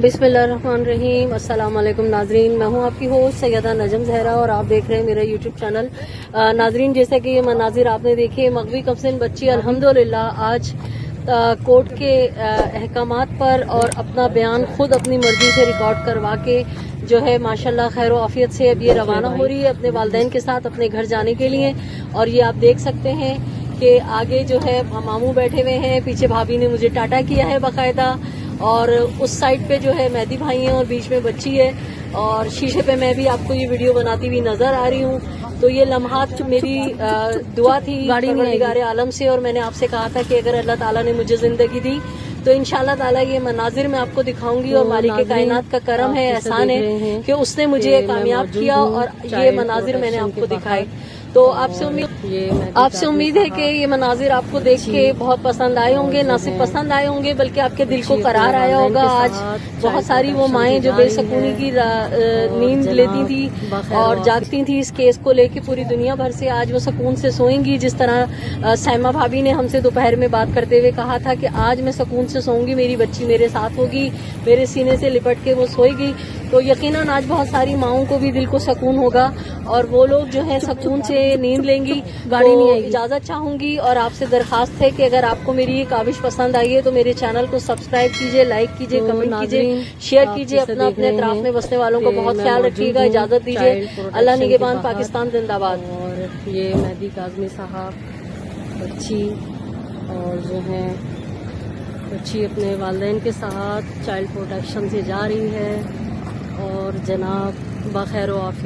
बिस्मिल्लाहिर्रहमानिर्रहीम। अस्सलाम वालेकुम नाजरीन, मैं हूं आपकी होस्ट सैयदा नजम जहरा और आप देख रहे हैं मेरा यूट्यूब चैनल। नाजरीन, जैसे कि ये मनाजिर आपने देखे, मगवी कफसिन बच्ची अल्हम्दुलिल्लाह आज कोर्ट के अहकामात पर और अपना बयान खुद अपनी मर्जी से रिकॉर्ड करवा के जो है माशाल्लाह खैर आफियत से अब ये रवाना हो रही है अपने वालिदैन के साथ अपने घर जाने के लिए। और ये आप देख सकते हैं कि आगे जो है मामू बैठे हुए हैं, पीछे भाभी ने मुझे टाटा किया है बाकायदा, और उस साइड पे जो है मेहदी भाई हैं और बीच में बच्ची है, और शीशे पे मैं भी आपको ये वीडियो बनाती हुई नजर आ रही हूँ। तो ये लम्हात मेरी दुआ थी परवरदिगार आलम से, और मैंने आपसे कहा था कि अगर अल्लाह ताला ने मुझे जिंदगी दी तो इंशाल्लाह ताला ये मनाजिर मैं आपको दिखाऊंगी। और मालिक के कायनात का करम है, एहसान है कि उसने मुझे कामयाब किया और ये मनाजिर मैंने आपको दिखाए। तो आपसे उम्मीद है कि ये मनाजिर आपको देख के बहुत पसंद आए होंगे, ना सिर्फ पसंद आए होंगे बल्कि आपके दिल को करार आया होगा। आज बहुत सारी वो माएँ जो बेसकूनी की नींद लेती थी और जागती थी इस केस को लेके पूरी दुनिया भर से, आज वो सुकून से सोएंगी। जिस तरह सैमा भाभी ने हमसे दोपहर में बात करते हुए कहा था कि आज मैं सुकून से सोऊंगी, मेरी बच्ची मेरे साथ होगी, मेरे सीने से लिपट के वो सोएगी। तो यकीनन आज बहुत सारी माओं को भी दिल को सुकून होगा और वो लोग जो है सुकून से नींद लेंगी। गाड़ी नहीं आएगी। इजाजत चाहूंगी और आपसे दरखास्त है कि अगर आपको मेरी ये काविश पसंद आई है तो मेरे चैनल को सब्सक्राइब कीजिए, लाइक कीजिए, कमेंट कीजिए, शेयर कीजिए। अपने अतराफ में बसने वालों का बहुत ख्याल रखिएगा। इजाजत दीजिए। अल्लाह निगहबान, पाकिस्तान जिंदाबाद। और ये मेहदी काज़मी साहब बच्ची और जो है बच्ची अपने वालिदैन के साथ चाइल्ड प्रोटेक्शन से जा रही है और जनाब बखैर आफियत